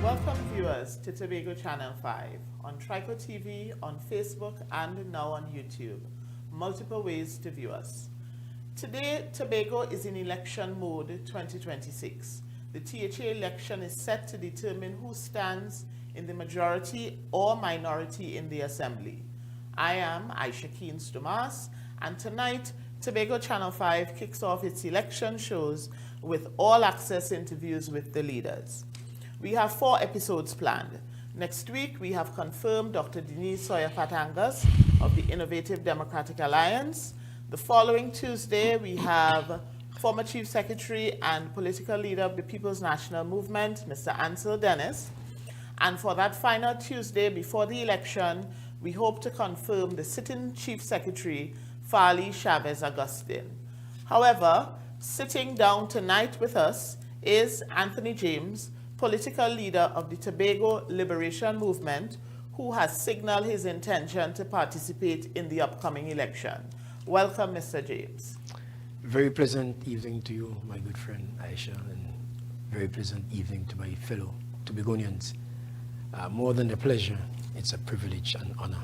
Welcome viewers to Tobago Channel 5 on Trico TV, on Facebook, and now on YouTube. Multiple ways to view us. Today, Tobago is in election mode 2026. The THA election is set to determine who stands in the majority or minority in the Assembly. I am Aisha Keens-Dumas, and tonight, Tobago Channel 5 kicks off its election shows with all-access interviews with the leaders. We have 4 episodes planned. Next week, we have confirmed Dr. Denise Sawyer-Patangas of the Innovative Democratic Alliance. The following Tuesday, we have former Chief Secretary and political leader of the People's National Movement, Mr. Ansel Dennis. And for that final Tuesday before the election, we hope to confirm the sitting Chief Secretary, Farley Chavez Augustine. However, sitting down tonight with us is Anthony James, political leader of the Tobago Liberation Movement, who has signaled his intention to participate in the upcoming election. Welcome, Mr. James. Very pleasant evening to you, my good friend Aisha, and very pleasant evening to my fellow Tobagonians. More than a pleasure, it's a privilege and honor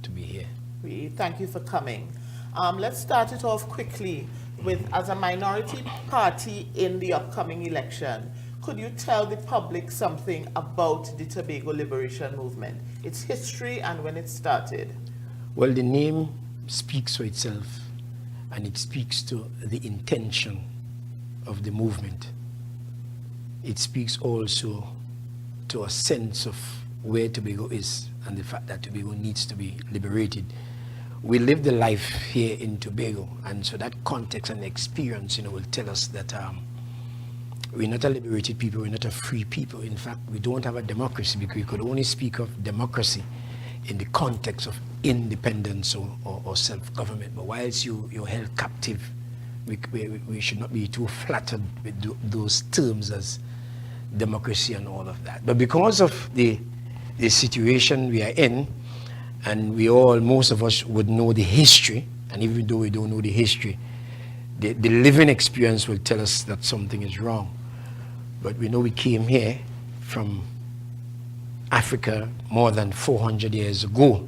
to be here. We thank you for coming. Let's start it off quickly with, as a minority party in the upcoming election, could you tell the public something about the Tobago Liberation Movement, its history and when it started? Well, the name speaks for itself, and it speaks to the intention of the movement. It speaks also to a sense of where Tobago is and the fact that Tobago needs to be liberated. We live the life here in Tobago, and so that context and experience, will tell us that we're not a liberated people, we're not a free people. In fact, we don't have a democracy, because we could only speak of democracy in the context of independence or self-government. But whilst you're held captive, we should not be too flattered with those terms as democracy and all of that. But because of the situation we are in, and most of us would know the history, and even though we don't know the history, the living experience will tell us that something is wrong. But we know we came here from Africa more than 400 years ago.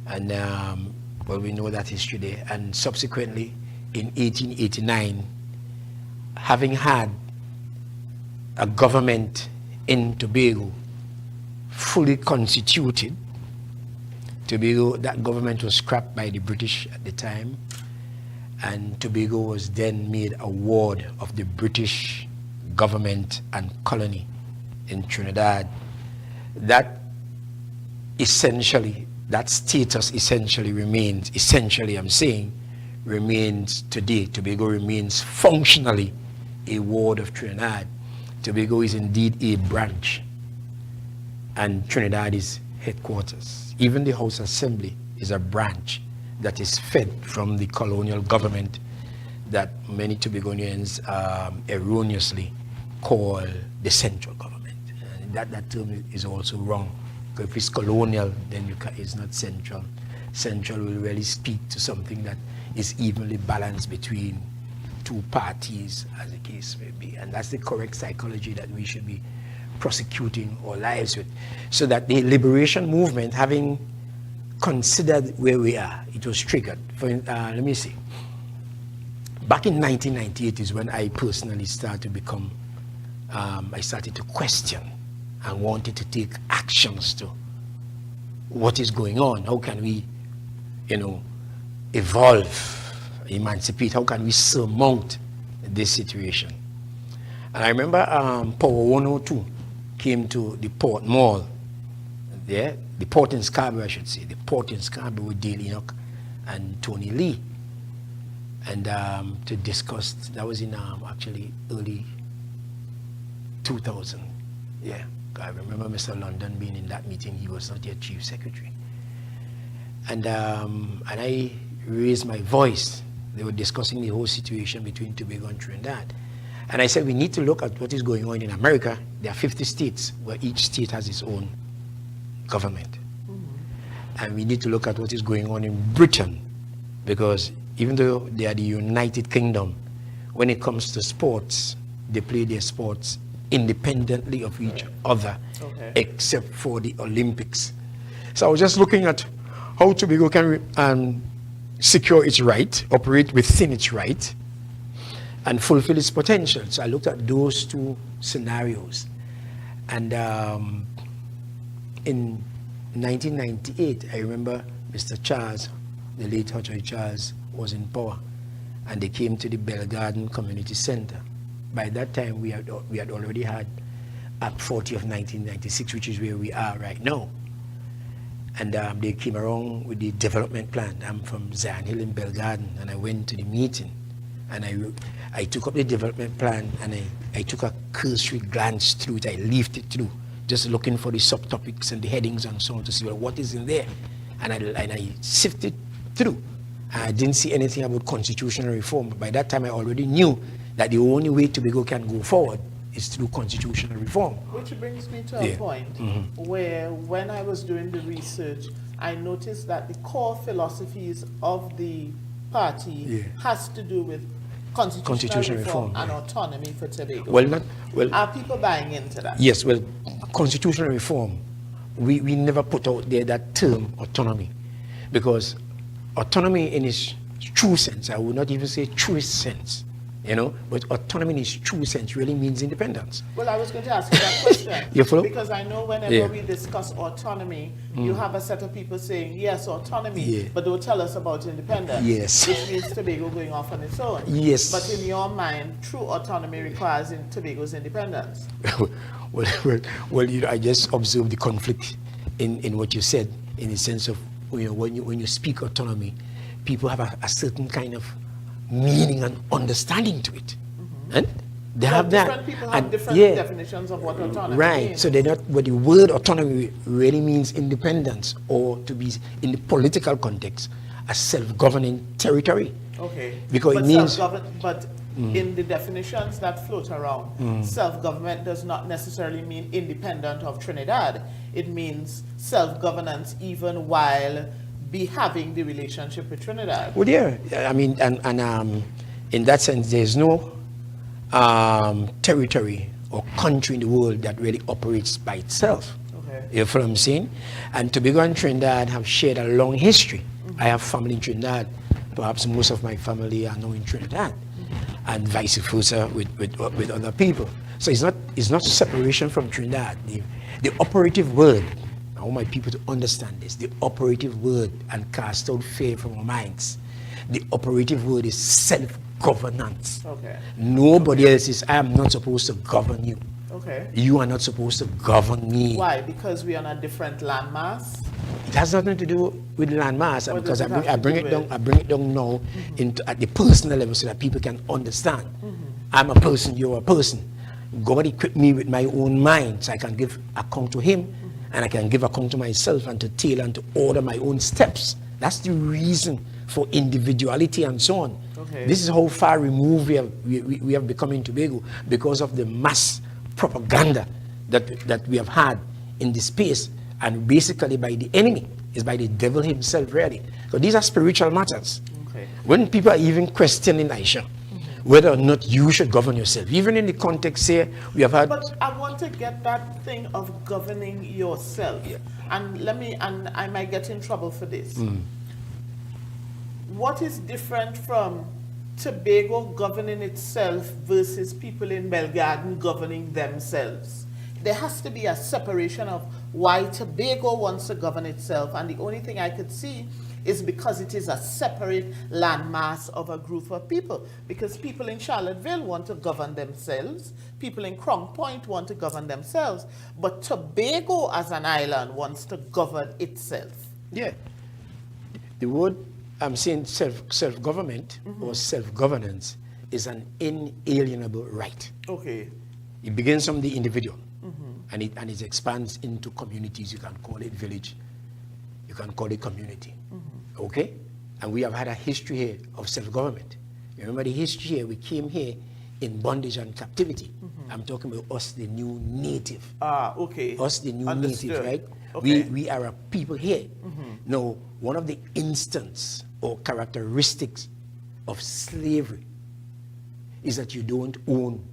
And we know that history there. And subsequently, in 1889, having had a government in Tobago fully constituted, Tobago, that government was scrapped by the British at the time, and Tobago was then made a ward of the British government and colony in Trinidad. That status essentially remains, remains today. Tobago remains functionally a ward of Trinidad. Tobago is indeed a branch, and Trinidad is headquarters. Even the House Assembly is a branch that is fed from the colonial government that many Tobagonians erroneously call the central government. And that term is also wrong, because if it's colonial, then it's not central. Central will really speak to something that is evenly balanced between two parties, as the case may be. And that's the correct psychology that we should be prosecuting our lives with. So that the liberation movement, having considered where we are, it was triggered. Let me see. Back in 1998 is when I personally started to become, I started to question and wanted to take actions to what is going on. How can we, evolve, emancipate? How can we surmount this situation? And I remember Power 102 came to the Port Mall, there, the port in Scarborough, I should say, the port in Scarborough with Dale Enoch and Tony Lee, and to discuss. That was in actually early 2000. Yeah, I remember Mr. London being in that meeting. He was not yet Chief Secretary, and I raised my voice. They were discussing the whole situation between Tobago and Trinidad, and I said we need to look at what is going on in America. There are 50 states where each state has its own government. And we need to look at what is going on in Britain, because even though they are the United Kingdom, when it comes to sports, they play their sports independently of each other, Okay. except for the Olympics. So I was just looking at how Tobago can secure its right, operate within its right, and fulfill its potential. So I looked at those two scenarios. And in 1998, I remember Mr. Charles, the late Hotjoy Charles, was in power, and they came to the Bell Garden Community Center. By that time, we had already had Act 40 of 1996, which is where we are right now. And they came around with the development plan. I'm from Zion Hill in Bell Garden, and I went to the meeting, and I took up the development plan, and I took a cursory glance through it. I leafed it through, just looking for the subtopics and the headings and so on to see, well, what is in there. And I sifted through. I didn't see anything about constitutional reform. But by that time, I already knew that the only way Tobago can go forward is through constitutional reform. Which brings me to a point where, when I was doing the research, I noticed that the core philosophies of the party has to do with constitutional reform and autonomy for Tobago. Are people buying into that? Yes, well, constitutional reform, we never put out there that term autonomy, because autonomy in its true sense, I would not even say truest sense, but autonomy in its true sense really means independence. Well, I was going to ask you that question. You follow? Because I know whenever we discuss autonomy, you have a set of people saying, yes, autonomy, but don't tell us about independence. Yes. Which means Tobago going off on its own. Yes. But in your mind, true autonomy requires Tobago's independence. Well, I just observed the conflict in what you said, in the sense of, when you speak autonomy, people have a certain kind of meaning and understanding to it, and they have that. Different people have different definitions of what autonomy means. So they're not. But the word autonomy really means independence, or to be in the political context, a self-governing territory. Okay. Because it means. But in the definitions that float around, self-government does not necessarily mean independent of Trinidad. It means self-governance even while having the relationship with Trinidad. Well, yeah, I mean, and in that sense, there's no territory or country in the world that really operates by itself. Okay. You know what I'm saying? And Tobago and Trinidad have shared a long history. I have family in Trinidad. Perhaps most of my family are now in Trinidad, and vice versa with other people. So it's not separation from Trinidad. The operative word, I want my people to understand this, the operative word, and cast out fear from our minds, the operative word is self-governance. Okay. Nobody else is, I am not supposed to govern you. Okay. You are not supposed to govern me. Why? Because we are on a different landmass? It has nothing to do with landmass, What because does it I bring it down now at the personal level so that people can understand. I'm a person, you're a person. God equipped me with my own mind, so I can give account to him, and I can give account to myself, and to tailor and to order my own steps. That's the reason for individuality and so on. Okay. This is how far removed we have become in Tobago, because of the mass propaganda that we have had in this space, and basically by the enemy, is by the devil himself, really. So these are spiritual matters. Okay. When people are even questioning Aisha, whether or not you should govern yourself, even in the context here, we have had. But I want to get that thing of governing yourself, and I might get in trouble for this. What is different from Tobago governing itself versus people in Belgarden governing themselves? There has to be a separation of why Tobago wants to govern itself, and the only thing I could see is because it is a separate landmass of a group of people. Because people in Charlottesville want to govern themselves, people in Crown Point want to govern themselves, but Tobago as an island wants to govern itself. Yeah. The word I'm saying, self-government or self-governance, is an inalienable right. Okay. It begins from the individual, and it expands into communities. You can call it village, you can call it community. Okay? And we have had a history here of self-government. You remember the history here? We came here in bondage and captivity. I'm talking about us, the new native. Okay. Us, the new Understood. native, right? Okay. We are a people here. Now, one of the instances or characteristics of slavery is that you don't own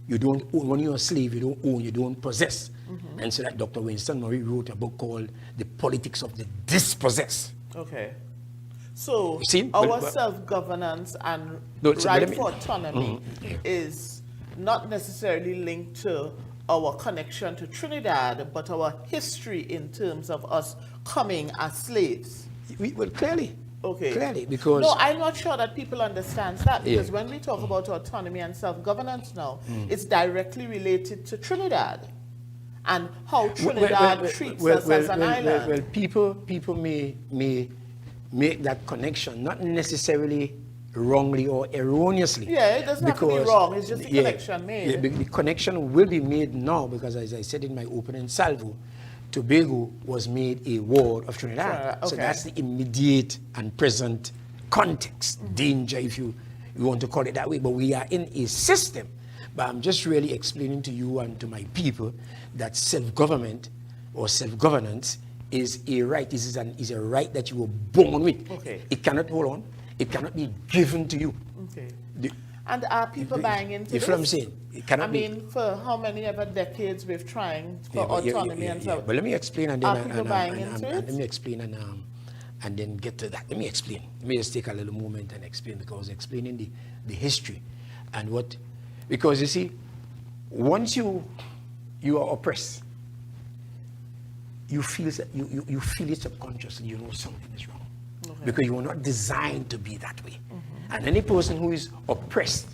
You don't own. When you're a slave, you don't own, you don't possess. And so that Dr. Winston Murray wrote a book called The Politics of the Dispossessed. Okay. So See? our self-governance and right for autonomy is not necessarily linked to our connection to Trinidad, but our history in terms of us coming as slaves. Well, clearly. Okay. Clearly, because... No, I'm not sure that people understand that, because when we talk about autonomy and self-governance now, it's directly related to Trinidad and how Trinidad treats us as an island. Well, people may make that connection, not necessarily wrongly or erroneously. Yeah, it doesn't have to be wrong, it's just a connection made. Yeah, the connection will be made now because, as I said in my opening salvo, Tobago was made a ward of Trinidad. Okay. So that's the immediate and present context, danger, if you want to call it that way. But we are in a system. But I'm just really explaining to you and to my people that self-government or self-governance is a right. This is a right that you were born with. Okay. It cannot, hold on, it cannot be given to you. Okay. And are people buying into this? That's what I'm saying. It cannot for how many ever decades we've trying for autonomy and so. But let me explain and then let me explain and then get to that. Let me explain. Let me just take a little moment and explain, because explaining the history and what, because you see, once you are oppressed, you feel it subconsciously. You know something is wrong, because you were not designed to be that way. And any person who is oppressed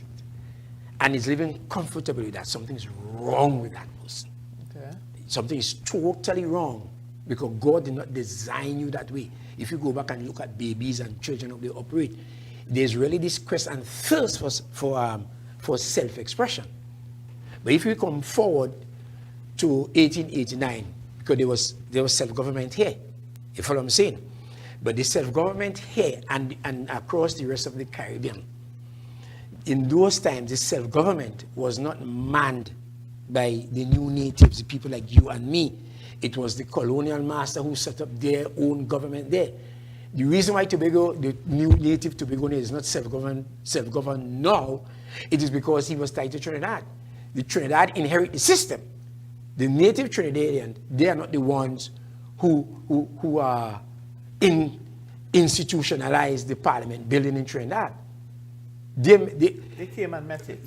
and is living comfortably with that, something is wrong with that person. Okay. Something is totally wrong, because God did not design you that way. If you go back and look at babies and children, how they operate, there's really this quest and thirst for self-expression. But if we come forward to 1889, because there was self-government here, you follow what I'm saying? But the self-government here and across the rest of the Caribbean, in those times, the self-government was not manned by the new natives, the people like you and me. It was the colonial master who set up their own government there. The reason why Tobago, the new native Tobagoan, is not self-governed now, it is because he was tied to Trinidad. The Trinidad inherit the system. The native Trinidadian, they are not the ones who are institutionalized the parliament building in Trinidad. They came and met it.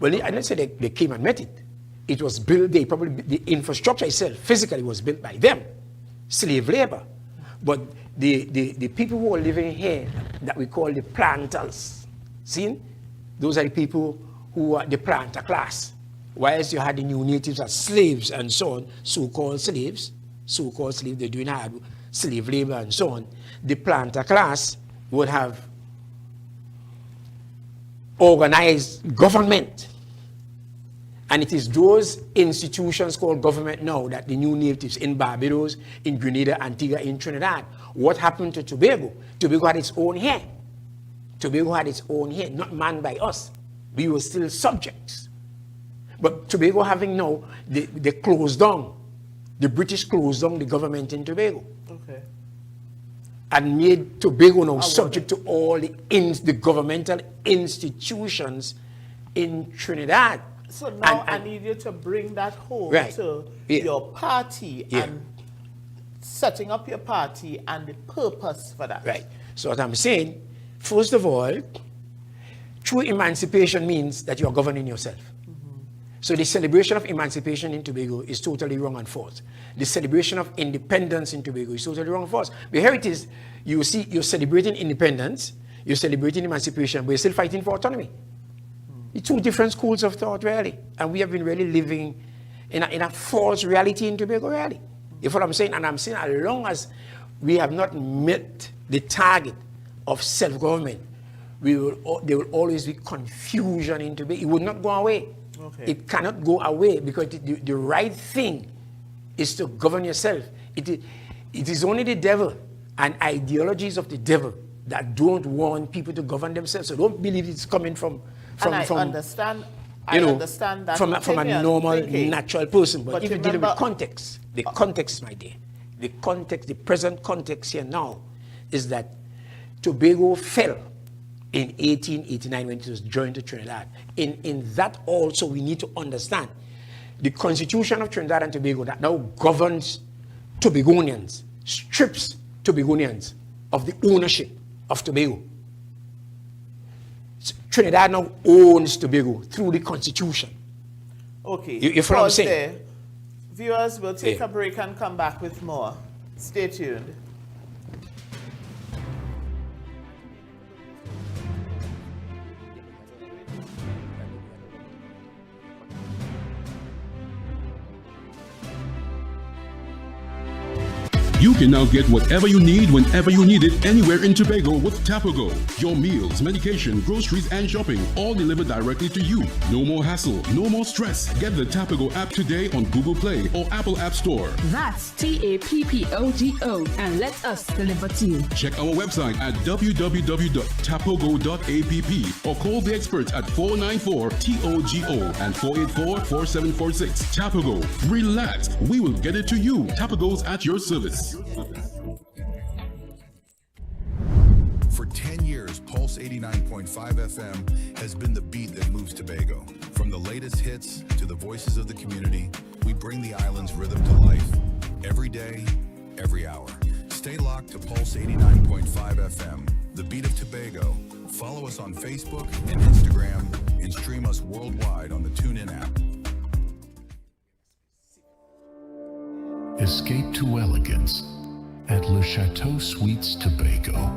Well, I didn't say they came and met it. It was built, the infrastructure itself physically was built by them, slave labor. But the people who are living here that we call the planters, see? Those are the people who are the planter class. Whilst you had the new natives as slaves and so on, so-called slaves, they're doing hard slave labor and so on, the planter class would have organized government. And it is those institutions called government now that the new natives in Barbados, in Grenada, Antigua, in Trinidad. What happened to Tobago? Tobago had its own here. Tobago had its own here, not manned by us. We were still subjects. But Tobago having now, they closed down. The British closed down the government in Tobago. Okay. And made Tobago now subject to all the governmental institutions in Trinidad. So now I need you to bring that home to your party and setting up your party and the purpose for that. Right. So what I'm saying, first of all, true emancipation means that you are governing yourself. So the celebration of emancipation in Tobago is totally wrong and false. The celebration of independence in Tobago is totally wrong and false. But here it is, you see, you're celebrating independence, you're celebrating emancipation, but you're still fighting for autonomy. It's two different schools of thought, really. And we have been really living in a false reality in Tobago, really. You follow what I'm saying? And I'm saying as long as we have not met the target of self-government, there will always be confusion in Tobago. It will not go away. Okay. It cannot go away, because the right thing is to govern yourself. It is only the devil and ideologies of the devil that don't want people to govern themselves. So don't believe it's coming from I understand that from a normal, natural person. But if you're dealing with context, the context, my dear, the present context here now is that Tobago fell in 1889 when it was joined to Trinidad. In that also we need to understand the Constitution of Trinidad and Tobago that now governs Tobagonians, strips Tobagonians of the ownership of Tobago. Trinidad now owns Tobago through the Constitution. Okay. You follow what I'm saying? There. Viewers, will take a break and come back with more. Stay tuned. You can now get whatever you need whenever you need it anywhere in Tobago with Tobago. Your meals, medication, groceries, and shopping all delivered directly to you. No more hassle, no more stress. Get the Tobago app today on Google Play or Apple App Store. That's TAPPOGO and let us deliver to you. Check our website at www.tapogo.app or call the experts at 494-TOGO and 484-4746. Tobago. Relax. We will get it to you. Tobago's at your service. For 10 years, Pulse 89.5 FM has been the beat that moves Tobago. From the latest hits to the voices of the community, we bring the island's rhythm to life. Every day, every hour. Stay locked to Pulse 89.5 FM, the beat of Tobago. Follow us on Facebook and Instagram and stream us worldwide on the TuneIn app. Escape to elegance at Le Chateau Suites Tobago.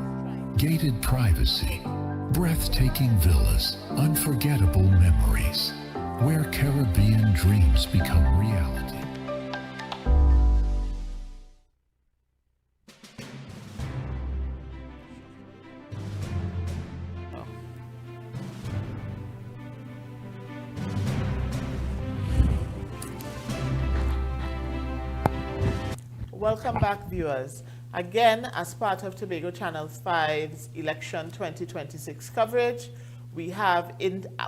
Gated privacy, breathtaking villas, unforgettable memories, where Caribbean dreams become reality. Welcome back, viewers. Again, as part of Tobago Channel 5's Election 2026 coverage, we have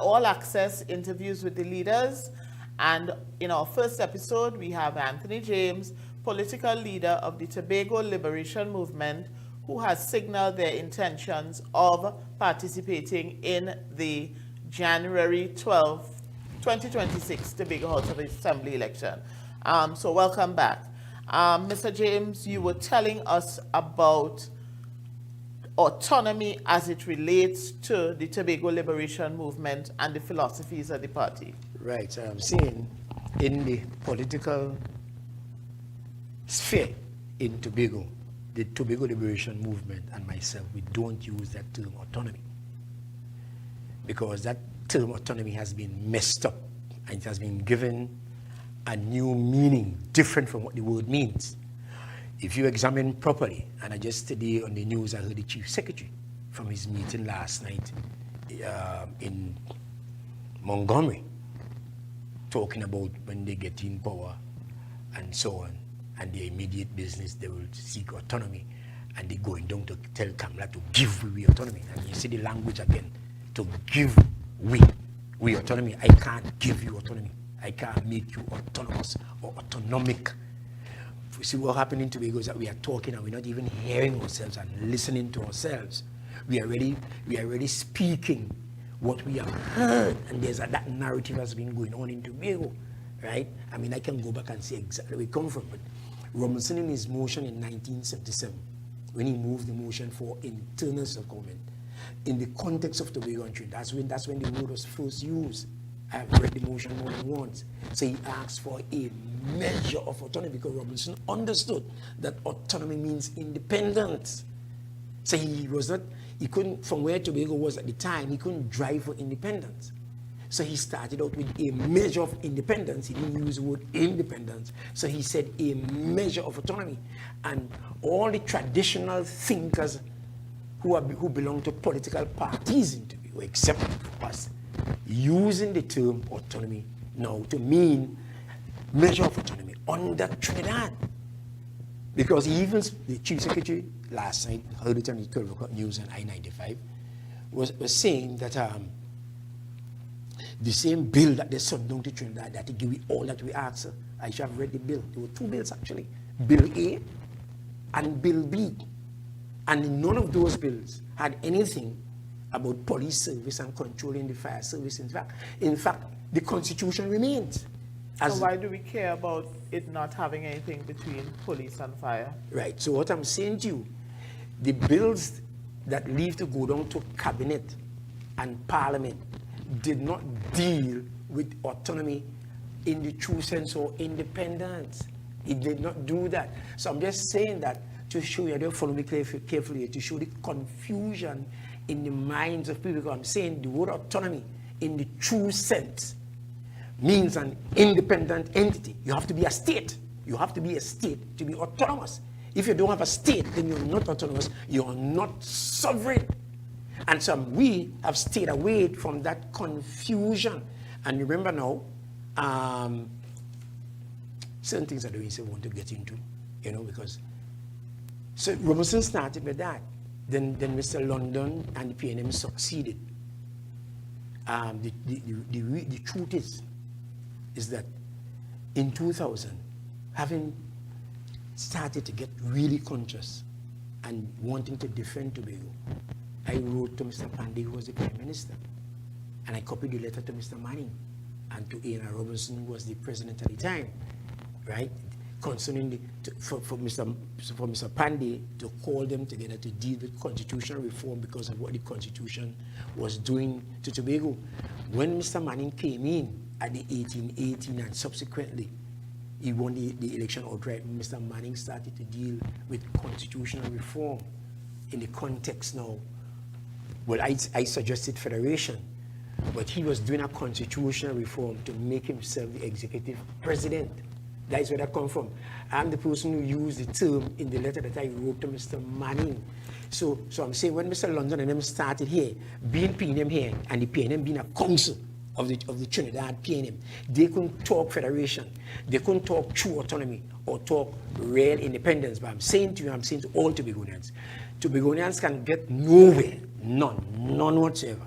all access interviews with the leaders. And in our first episode, we have Anthony James, political leader of the Tobago Liberation Movement, who has signaled their intentions of participating in the January 12th, 2026 Tobago House of Assembly election. So welcome back. Mr. James, you were telling us about autonomy as it relates to the Tobago Liberation Movement and the philosophies of the party. Right. So I'm saying in the political sphere in Tobago, the Tobago Liberation Movement and myself, we don't use that term autonomy, because that term autonomy has been messed up and it has been given a new meaning different from what the word means. If you examine properly, and I just today on the news I heard the Chief Secretary from his meeting last night in Montgomery talking about when they get in power and so on, and their immediate business they will seek autonomy, and they're going down to tell Kamala to give we autonomy. And you see the language again, to give we autonomy. I can't give you autonomy. I can't make you autonomous or autonomic. You see what happening in Tobago is that we are talking and we're not even hearing ourselves and listening to ourselves. We are already speaking what we have heard, and there's that narrative has been going on in Tobago, right? I mean, I can go back and see exactly where we come from, but Robinson in his motion in 1977, when he moved the motion for internal self-government, in the context of Tobago and Trinidad, that's when the word was first used. I've read the motion more than once. So he asked for a measure of autonomy because Robinson understood that autonomy means independence. So he couldn't, from where Tobago was at the time, he couldn't drive for independence. So he started out with a measure of independence. He didn't use the word independence. So he said a measure of autonomy. And all the traditional thinkers who belong to political parties in Tobago, except us, using the term autonomy now to mean measure of autonomy under Trinidad. Because even the Chief Secretary last night, heard it on the 12 o'clock news on I-95, was saying that the same bill that they sent down to Trinidad, that they give me all that we asked. I should have read the bill. There were two bills actually, Bill A and Bill B. And none of those bills had anything about police service and controlling the fire service. In fact, the Constitution remains. So why do we care about it not having anything between police and fire? Right. So what I'm saying to you, the bills that leave to go down to cabinet and parliament did not deal with autonomy in the true sense or independence. It did not do that. So I'm just saying that to show you, I don't follow me carefully, to show the confusion in the minds of people. Because I'm saying the word autonomy in the true sense means an independent entity. You have to be a state. You have to be a state to be autonomous. If you don't have a state, then you're not autonomous. You're not sovereign. And so we have stayed away from that confusion. And remember now, certain things I don't even want to get into, you know, because so Robinson started with that. Then Mr. London and the PNM succeeded. The truth is that in 2000, having started to get really conscious and wanting to defend Tobago, I wrote to Mr. Pandey, who was the Prime Minister, and I copied the letter to Mr. Manning and to A.N.R. Robinson, who was the President at the time, right? Concerning for Mr. Pandey to call them together to deal with constitutional reform because of what the Constitution was doing to Tobago. When Mr. Manning came in at the 1818 and subsequently he won the election outright, Mr. Manning started to deal with constitutional reform in the context now. Well, I suggested federation, but he was doing a constitutional reform to make himself the executive president. That is where that comes from. I'm the person who used the term in the letter that I wrote to Mr. Manning. So I'm saying when Mr. London and them started here, being PNM here, and the PNM being a council of the Trinidad PNM, they couldn't talk federation. They couldn't talk true autonomy or talk real independence. But I'm saying to you, I'm saying to all Tobagonians, Tobagonians can get nowhere, none whatsoever,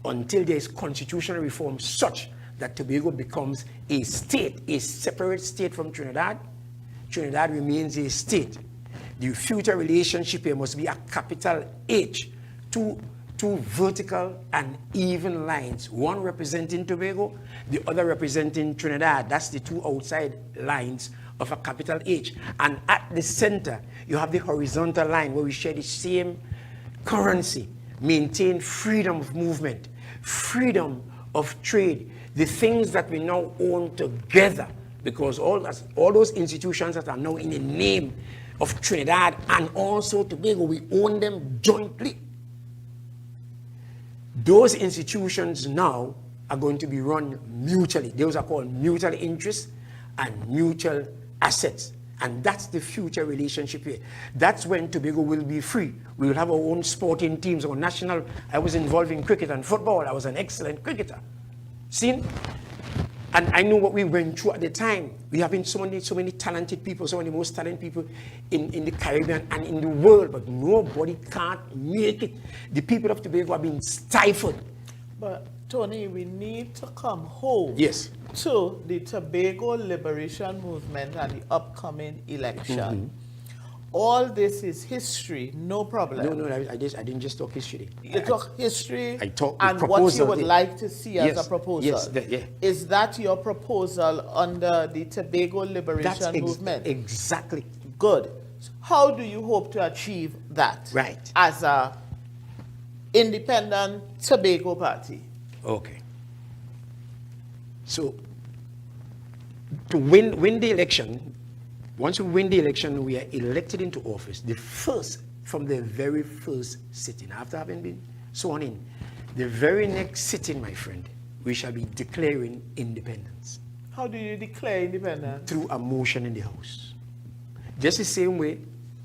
until there is constitutional reform such that Tobago becomes a state, a separate state from Trinidad. Trinidad remains a state. The future relationship here must be a capital H, two vertical and even lines, one representing Tobago, the other representing Trinidad. That's the two outside lines of a capital H. And at the center, you have the horizontal line where we share the same currency, maintain freedom of movement, freedom of trade, the things that we now own together, because all those institutions that are now in the name of Trinidad and also Tobago, we own them jointly. Those institutions now are going to be run mutually. Those are called mutual interests and mutual assets. And that's the future relationship here. That's when Tobago will be free. We will have our own sporting teams, our national. I was involved in cricket and football. I was an excellent cricketer. See? And I know what we went through at the time. We have been so many talented people, some of the most talented people in the Caribbean and in the world, but nobody can't make it. The people of Tobago have been stifled. But Tony, we need to come home to the Tobago Liberation Movement and the upcoming election. All this is history, no problem. No, I didn't just talk history. You talk history I talk and what you would like to see as a proposal. Yes, Is that your proposal under the Tobago Liberation Movement? Exactly. Good. How do you hope to achieve that? Right. As a independent Tobago party? Okay. So, to win the election, once we win the election, we are elected into office. From the very first sitting, after having been sworn in, the very next sitting, my friend, we shall be declaring independence. How do you declare independence? Through a motion in the House. Just the same way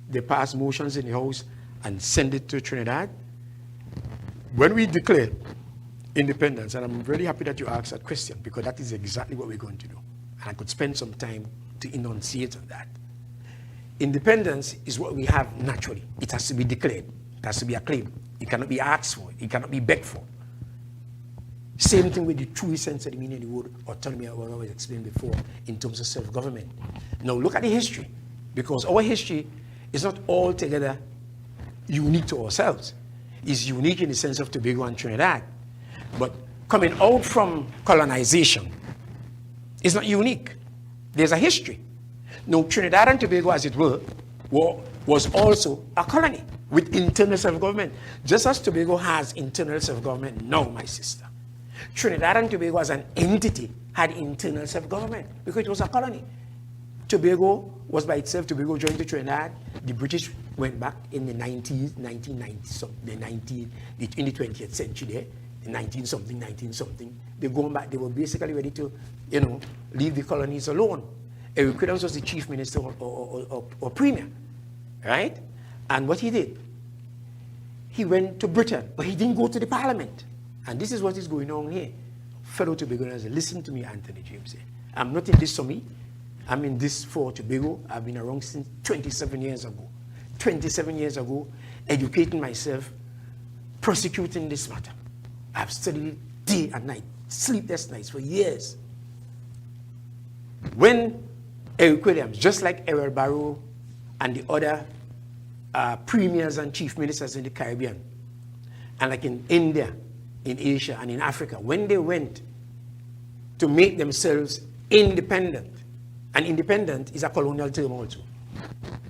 they pass motions in the House and send it to Trinidad. When we declare independence, and I'm really happy that you asked that question, because that is exactly what we're going to do. And I could spend some time to enunciate on that. Independence is what we have naturally. It has to be declared. It has to be acclaimed. It cannot be asked for. It cannot be begged for. Same thing with the true sense of the meaning of the word autonomy, what I was explained before, in terms of self-government. Now look at the history, because our history is not altogether unique to ourselves. is unique in the sense of Tobago and Trinidad. But coming out from colonization is not unique. There's a history. Now, Trinidad and Tobago, as it were, was also a colony with internal self-government. Just as Tobago has internal self-government now, my sister. Trinidad and Tobago as an entity had internal self-government because it was a colony. Tobago was by itself. Tobago joined to Trinidad. The British went back in the 1990s, in the 20th century there, 19-something. They going back. They were basically ready to, leave the colonies alone. Eric Williams was the chief minister or premier, right? And what he did, he went to Britain, but he didn't go to the parliament. And this is what is going on here. Fellow Tobagoans, listen to me, Anthony James. I'm not in this for me. I'm in this for Tobago. I've been around since 27 years ago. 27 years ago, educating myself, prosecuting this matter. I've studied day and night, sleepless nights for years. When Eric Williams, just like Errol Barrow and the other premiers and chief ministers in the Caribbean, and like in India, in Asia, and in Africa, when they went to make themselves independent, and independent is a colonial term also.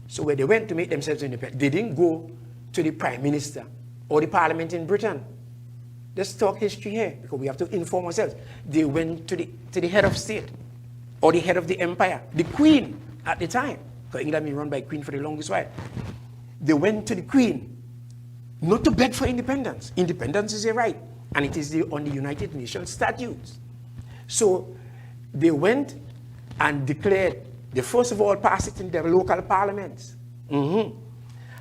So when they went to make themselves independent, they didn't go to the prime minister or the parliament in Britain. Let's talk history here, because we have to inform ourselves. They went to the head of state, or the head of the empire, the queen at the time, because England been run by queen for the longest while. They went to the queen, not to beg for independence. Independence is a right, and it is on the United Nations statutes. So they went and declared, they first of all passed it in their local parliaments. And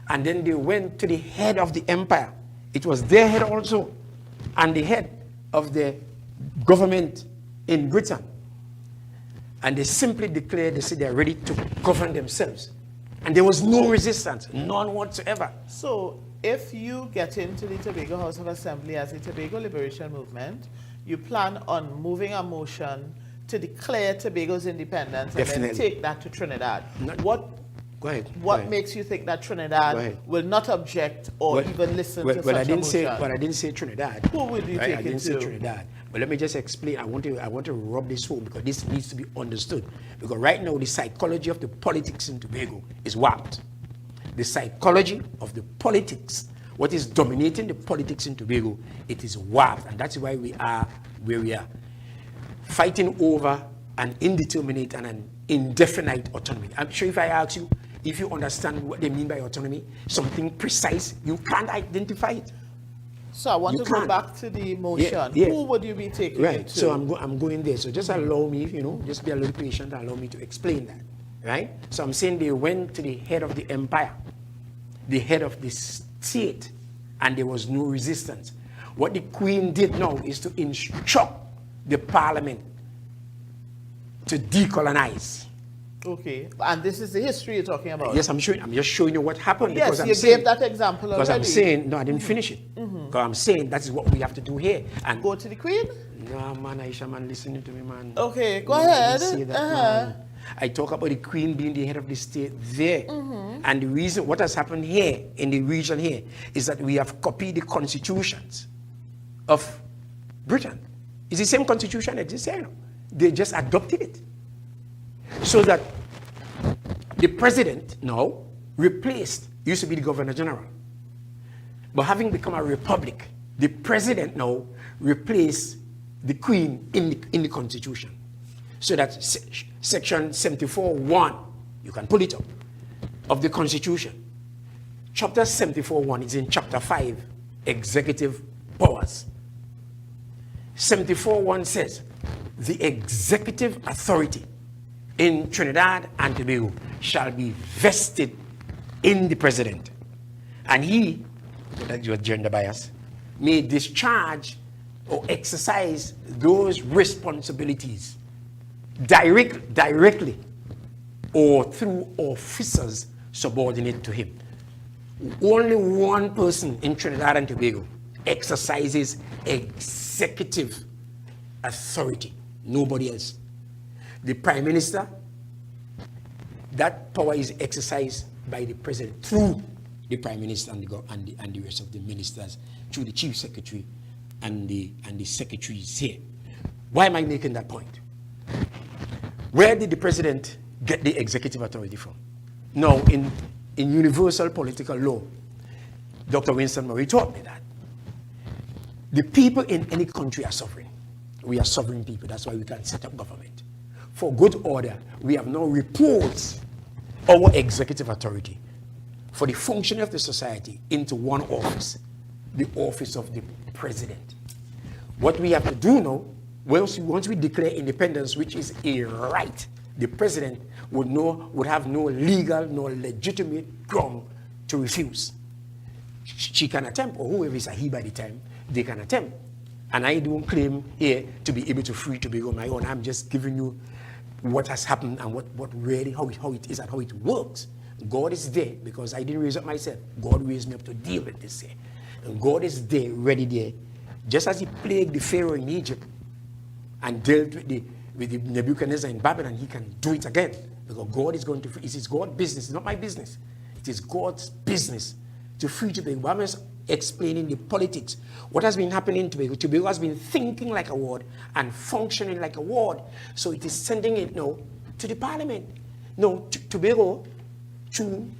then they went to the head of the empire. It was their head also, and the head of the government in Britain. And they simply declared, they said they're ready to govern themselves. And there was no resistance, none whatsoever. So if you get into the Tobago House of Assembly as a Tobago Liberation Movement, you plan on moving a motion to declare Tobago's independence and then take that to Trinidad. What makes you think that Trinidad will not object or even listen to such a motion? I didn't say Trinidad. Who would you take it to? I didn't say Trinidad. But let me just explain. I want to rub this home, because this needs to be understood. Because right now the psychology of the politics in Tobago is warped. The psychology of the politics, what is dominating the politics in Tobago, it is warped. And that's why we are where we are. Fighting over an indeterminate and an indefinite autonomy. I'm sure if I ask you, if you understand what they mean by autonomy, something precise, you can't identify it. So I want to go back to the motion. Who would you be taking it to? So I'm going there. So just allow me, just be a little patient and allow me to explain that, right? So I'm saying they went to the head of the empire, the head of the state, and there was no resistance. What the Queen did now is to instruct the parliament to decolonize. Okay, and this is the history you're talking about. Yes, I'm just showing you what happened. Yes, you gave that example already. Because I'm saying, no, I didn't finish it. Because I'm saying that is what we have to do here. And go to the Queen? No, man, Aisha, man, listening to me, man. Okay, go ahead. I, that, man. I talk about the Queen being the head of the state there. And the reason, what has happened here, in the region here, is that we have copied the constitutions of Britain. It's the same constitution that exists here. They just adopted it. So that the president now used to be the governor general. But having become a republic, the president now replaced the Queen in the constitution. So that section 74(1), you can pull it up, of the constitution. Chapter 74(1) is in chapter 5, executive powers. 74(1) says, the executive authority in Trinidad and Tobago shall be vested in the president. And he, that's your gender bias, may discharge or exercise those responsibilities directly or through officers subordinate to him. Only one person in Trinidad and Tobago exercises executive authority, nobody else. The prime minister, that power is exercised by the president through the Prime Minister and the rest of the ministers through the Chief Secretary and the secretaries here. Why am I making that point? Where did the President get the executive authority from? Now, in universal political law, Dr. Winston Murray taught me that the people in any country are sovereign. We are sovereign people. That's why we can set up government. For good order, we have now reports our executive authority for the function of the society into one office, the office of the President. What we have to do now, once we declare independence, which is a right, the President would have no legal nor legitimate ground to refuse. She can attempt, or whoever is a he by the time, they can attempt. And I don't claim here to be able to free Tobago on my own. I'm just giving you what has happened and what really, how it is and how it works. God is there because I didn't raise up myself. God raised me up to deal with this here. And God is there, ready there. Just as he plagued the Pharaoh in Egypt and dealt with the Nebuchadnezzar in Babylon, he can do it again. Because God is going to free. It is God's business, it's not my business. It is God's business to free Tobago. I'm just explaining the politics. What has been happening in Tobago? Tobago has been thinking like a ward and functioning like a ward. So it is sending it now to the Parliament. No, Tobago, to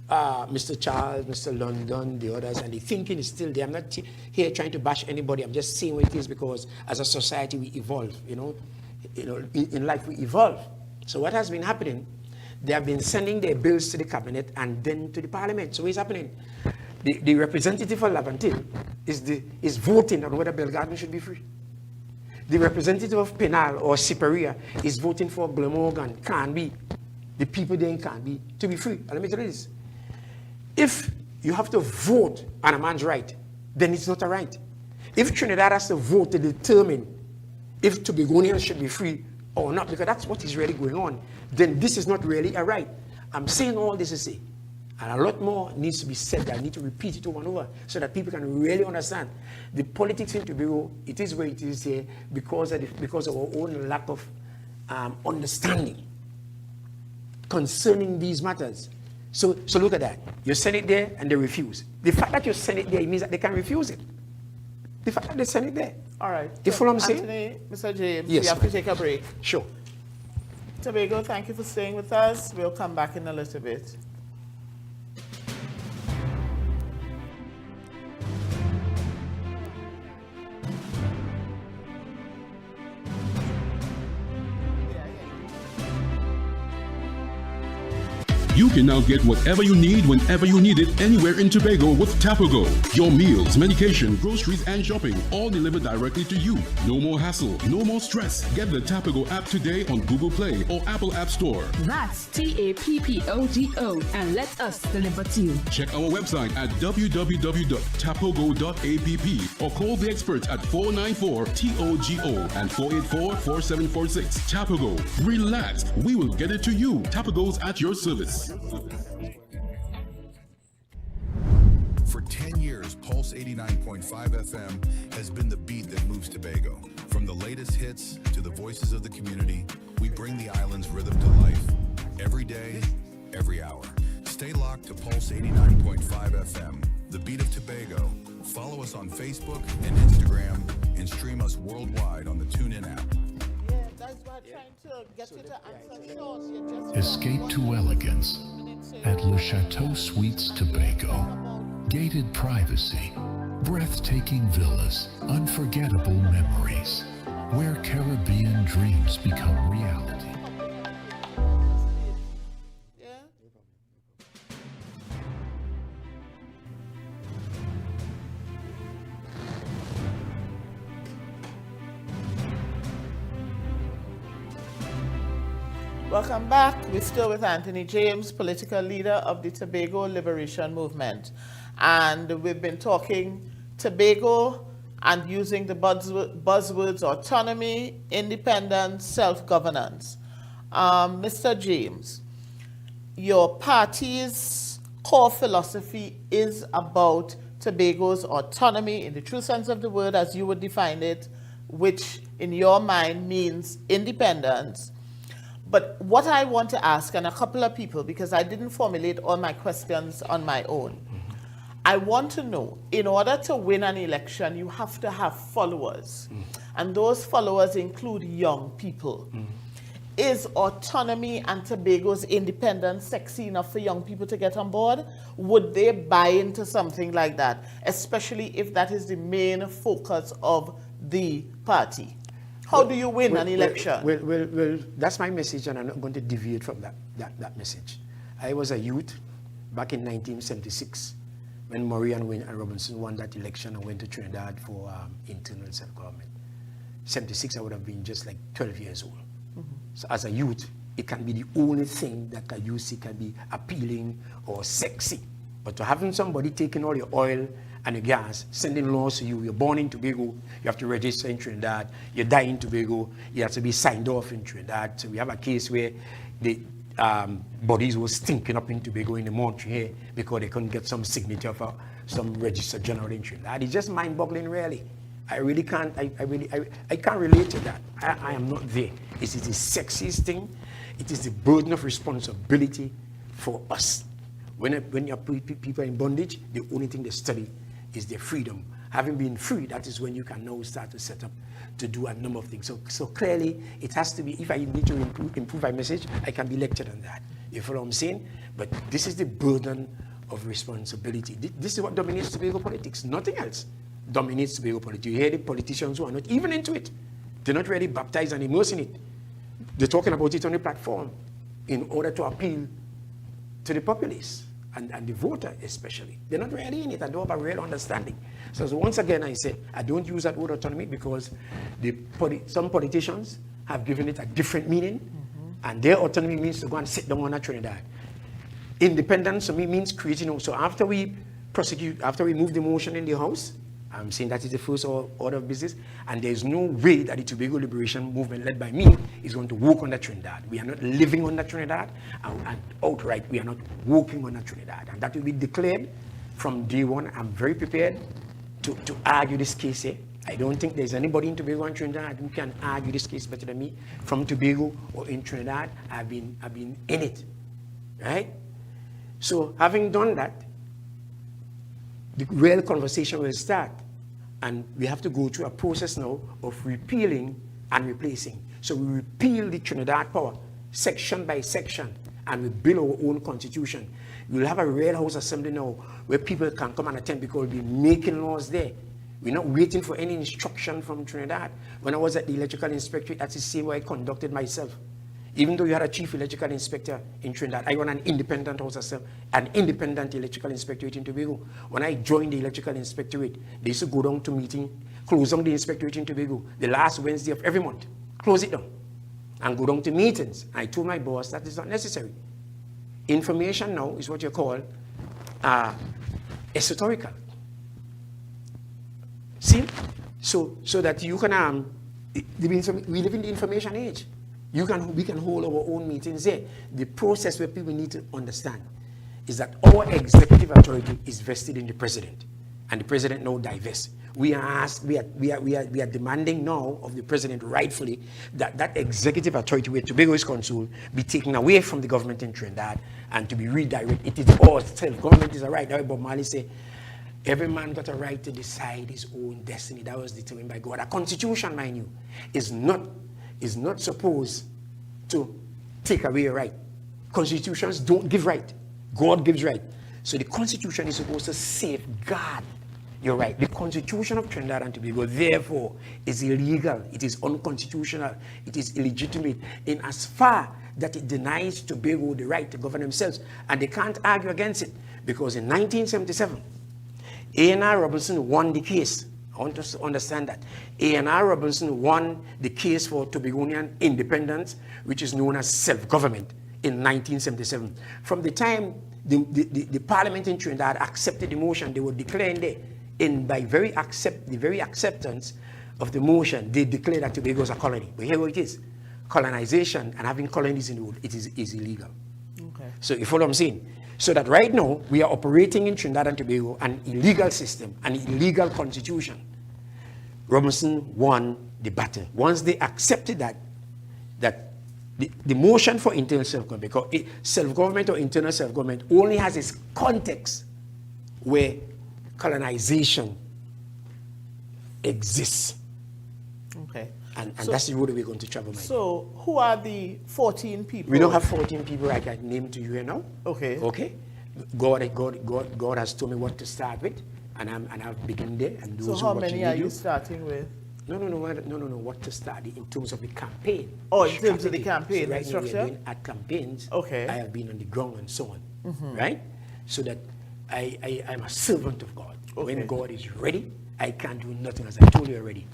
Mr. Charles, Mr. London, the others, and the thinking is still there. I'm not here trying to bash anybody. I'm just saying what it is because as a society we evolve. In life we evolve. So what has been happening? They have been sending their bills to the cabinet and then to the Parliament. So what's happening? The representative for Lavantil is voting on whether Belgarden should be free. The representative of Penal or Siperia is voting for Glamorgan, Canby, the people there in Canby, to be free. And let me tell you this. If you have to vote on a man's right, then it's not a right. If Trinidad has to vote to determine if Tobagonians should be free or not, because that's what is really going on, then this is not really a right. I'm saying all this to say, and a lot more needs to be said. I need to repeat it over and over so that people can really understand. The politics in Tobago, it is where it is here because of our own lack of understanding concerning these matters. So look at that. You send it there and they refuse. The fact that you send it there, it means that they can refuse it. The fact that they send it there. All right. You follow what I'm saying? Anthony, Mr. James, yes, we have to take a break. Sure. Tobago, thank you for staying with us. We'll come back in a little bit. You can now get whatever you need whenever you need it anywhere in Tobago with Tapago. Your meals, medication, groceries, and shopping all delivered directly to you. No more hassle, no more stress. Get the Tapago app today on Google Play or Apple App Store. That's TAPPOGO, and let us deliver to you. Check our website at www.tapogo.app or call the experts at 494-TOGO and 484-4746. Tapago. Relax. We will get it to you. Tapago's at your service. For 10 years, Pulse 89.5 FM has been the beat that moves Tobago. From the latest hits to the voices of the community, we bring the island's rhythm to life. Every day, every hour. Stay locked to Pulse 89.5 FM, the beat of Tobago. Follow us on Facebook and Instagram and stream us worldwide on the TuneIn app. Escape to elegance at Le Chateau Suites Tobago. Gated privacy, breathtaking villas, unforgettable memories, where Caribbean dreams become reality. Welcome back. We're still with Anthony James, political leader of the Tobago Liberation Movement. And we've been talking Tobago and using the buzzwords autonomy, independence, self-governance. Mr. James, your party's core philosophy is about Tobago's autonomy in the true sense of the word as you would define it, which in your mind means independence. But what I want to ask, and a couple of people, because I didn't formulate all my questions on my own, I want to know, in order to win an election, you have to have followers. And those followers include young people. Is autonomy and Tobago's independence sexy enough for young people to get on board? Would they buy into something like that, especially if that is the main focus of the party? How do you win an election? Well, that's my message, and I'm not going to deviate from that message. I was a youth back in 1976 when Murray and Wayne and Robinson won that election and went to Trinidad for internal self-government. 76, I would have been just like 12 years old. So as a youth, it can be the only thing that a youth see can be appealing or sexy. But to having somebody taking all your oil and your gas, sending laws to you, you're born in Tobago, you have to register in Trinidad, you die in Tobago, you have to be signed off in Trinidad. So we have a case where the bodies were stinking up in Tobago in the mortuary here because they couldn't get some signature for some registered general in Trinidad. It's just mind-boggling, really. I really can't, I can't relate to that. I am not there. It is the sexiest thing. It is the burden of responsibility for us. When you put people in bondage, the only thing they study is their freedom. Having been free, that is when you can now start to set up to do a number of things. So clearly, it has to be, if I need to improve my message, I can be lectured on that. You follow what I'm saying? But this is the burden of responsibility. This is what dominates Tobago politics, nothing else dominates Tobago politics. You hear the politicians who are not even into it. They're not really baptized and immersed in it. They're talking about it on the platform in order to appeal to the populace and the voter especially. They're not really in it and don't have a real understanding. So once again, I say, I don't use that word autonomy because some politicians have given it a different meaning, and their autonomy means to go and sit down on a Trinidad. Independence to me means creating. So after we move the motion in the House, I'm saying that is the first order of business, and there's no way that the Tobago Liberation Movement led by me is going to work on that Trinidad. We are not living on that Trinidad, and outright we are not working on that Trinidad, and that will be declared from day one. I'm very prepared to argue this case here. I don't think there's anybody in Tobago and Trinidad who can argue this case better than me. From Tobago or in Trinidad, I've been in it, right? So having done that, the real conversation will start, and we have to go through a process now of repealing and replacing. So we repeal the Trinidad power section by section, and we build our own constitution. We'll have a real House Assembly now where people can come and attend because we'll be making laws there. We're not waiting for any instruction from Trinidad. When I was at the electrical inspectorate, that's the same way I conducted myself. Even though you had a chief electrical inspector in Trinidad, I run an independent House Assembly, an independent electrical inspectorate in Tobago. When I joined the electrical inspectorate, they used to go down to meeting, close down the inspectorate in Tobago, the last Wednesday of every month, close it down, and go down to meetings. I told my boss that is not necessary. Information now is what you call esoterical. See? So that you can, we live in the information age. We can hold our own meetings there. The process where people need to understand is that our executive authority is vested in the president, and the president now divests. We are demanding now of the president rightfully that executive authority where Tobago is concerned be taken away from the government in Trinidad and to be redirected. It is all self-government is a right. That's why Bob Marley say, every man got a right to decide his own destiny. That was determined by God. A constitution, mind you, is not supposed to take away a right. Constitutions don't give right. God gives right. So the Constitution is supposed to safeguard your right. The Constitution of Trinidad and Tobago, therefore, is illegal. It is unconstitutional. It is illegitimate in as far that it denies Tobago the right to govern themselves. And they can't argue against it because in 1977, A&R Robinson won the case. I want us to understand that. A&R Robinson won the case for Tobagonian independence, which is known as self-government, in 1977. From the time the parliament in Trinidad accepted the motion, they were declaring there, by the very acceptance of the motion, they declared that Tobago is a colony. But here it is. Colonization and having colonies in the world, it is illegal. Okay. So you follow what I'm saying? So that right now, we are operating in Trinidad and Tobago an illegal system, an illegal constitution. Robinson won the battle. Once they accepted that the motion for internal self-government, because self-government or internal self-government only has its context where colonization exists. Okay. And that's the road we're going to travel, Mike. So, who are the 14 people? We don't have 14 people I can name to you here now. Okay. Okay. God has told me what to start with, and I've begun there. And those so, how who many are you starting with? No. What to start in terms of the campaign. Oh, in terms of the campaign so right structure? now we're doing at campaigns. Okay. I have been on the ground and so on. Right? So that I'm a servant of God. Okay. When God is ready, I can't do nothing, as I told you already.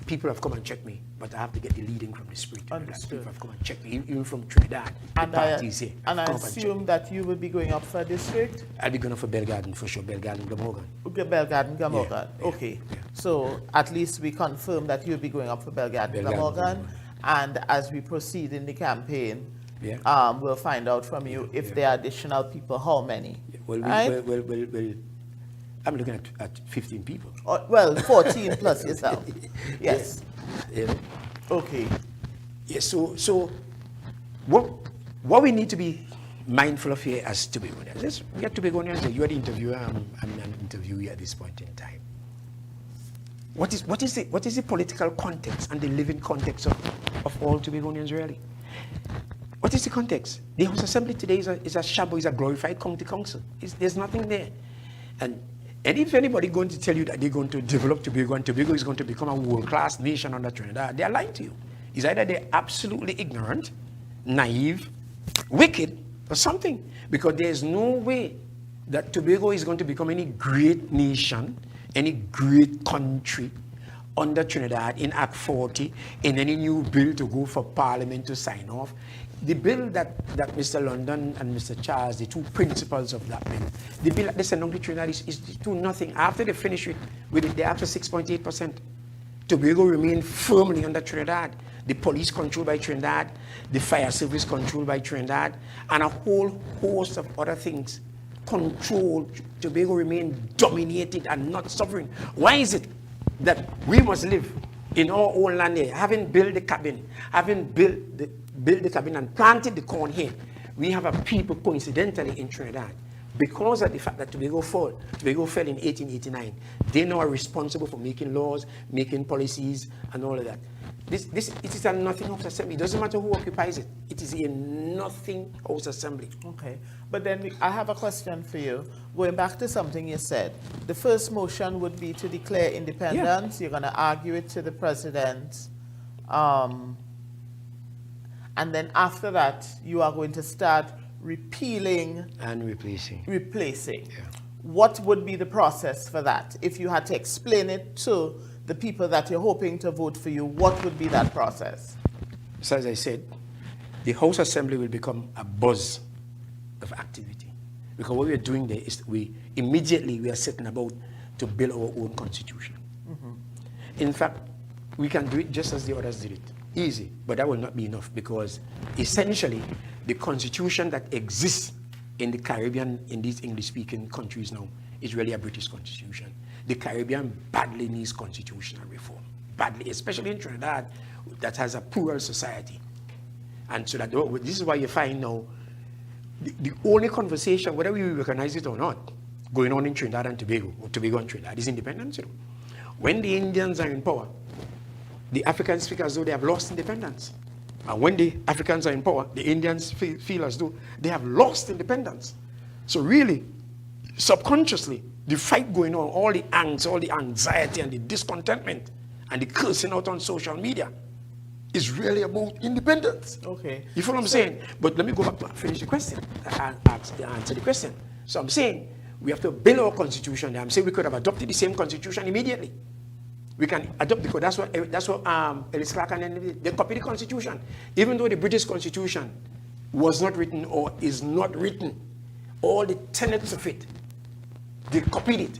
People have come and checked me, but I have to get the leading from the Spirit. Understood. People have come and checked me, even from Trinidad. And parties here. And I assume that you will be going up for a district? I'll be going up for Belgarden for sure, Belgarden, Glamorgan. Belgarden, Glamorgan. Yeah, okay. yeah. So at least we confirm that you'll be going up for Belgarden, Glamorgan. And as we proceed in the campaign, we'll find out from you if there are additional people, how many. Yeah. Well, I'm looking at 15 people. Well, 14 plus yourself. Yes. Yeah. Okay. Yeah, so what we need to be mindful of here as Tobagonians, we are Tobagonians, you are the interviewer, I'm an interviewee at this point in time. What is the political context and the living context of all Tobagonians really? What is the context? The House Assembly today is a shabo, is a glorified county council. There's nothing there. And if anybody going to tell you that they're going to develop Tobago and Tobago is going to become a world-class nation under Trinidad, they're lying to you. It's either they're absolutely ignorant, naive, wicked, or something. Because there's no way that Tobago is going to become any great nation, any great country under Trinidad in Act 40, in any new bill to go for Parliament to sign off. The bill that Mr. London and Mr. Charles, the two principals of that bill, the bill that they sent on to Trinidad is do nothing. After they finish with it, they're after 6.8%. Tobago remain firmly under Trinidad. The police controlled by Trinidad, the fire service controlled by Trinidad, and a whole host of other things controlled. Tobago remain dominated and not sovereign. Why is it that we must live in our own land here, having built the cabin, having built the cabin and planted the corn here? We have a people coincidentally in Trinidad, because of the fact that Tobago fell in 1889. They now are responsible for making laws, making policies, and all of that. It is a nothing House Assembly. It doesn't matter who occupies it. It is a nothing House Assembly. Okay, but then I have a question for you. Going back to something you said, the first motion would be to declare independence. Yeah. You're going to argue it to the president. And then after that, you are going to start repealing and replacing. Yeah. What would be the process for that? If you had to explain it to the people that you're hoping to vote for you, what would be that process? So as I said, the House Assembly will become a buzz of activity. Because what we are doing there is we are setting about to build our own constitution. In fact, we can do it just as the others did it. Easy, but that will not be enough, because essentially the constitution that exists in the Caribbean, in these English-speaking countries now, is really a British constitution. The Caribbean badly needs constitutional reform, badly, especially in Trinidad, that has a plural society. And so that this is why you find now the only conversation, whether we recognize it or not, going on in Trinidad and Tobago, or Tobago and Trinidad, is independence. When the Indians are in power, the Africans speak as though they have lost independence. And when the Africans are in power, the Indians feel as though they have lost independence. So really, subconsciously, the fight going on, all the angst, all the anxiety and the discontentment and the cursing out on social media is really about independence. Okay. You follow what I'm saying? But let me go back to finish the question and answer the question. So I'm saying we have to build our constitution. I'm saying we could have adopted the same constitution immediately. We can adopt, because that's what Ellis Clark and then they copied the constitution. Even though the British constitution was not written or is not written, all the tenets of it, they copied it.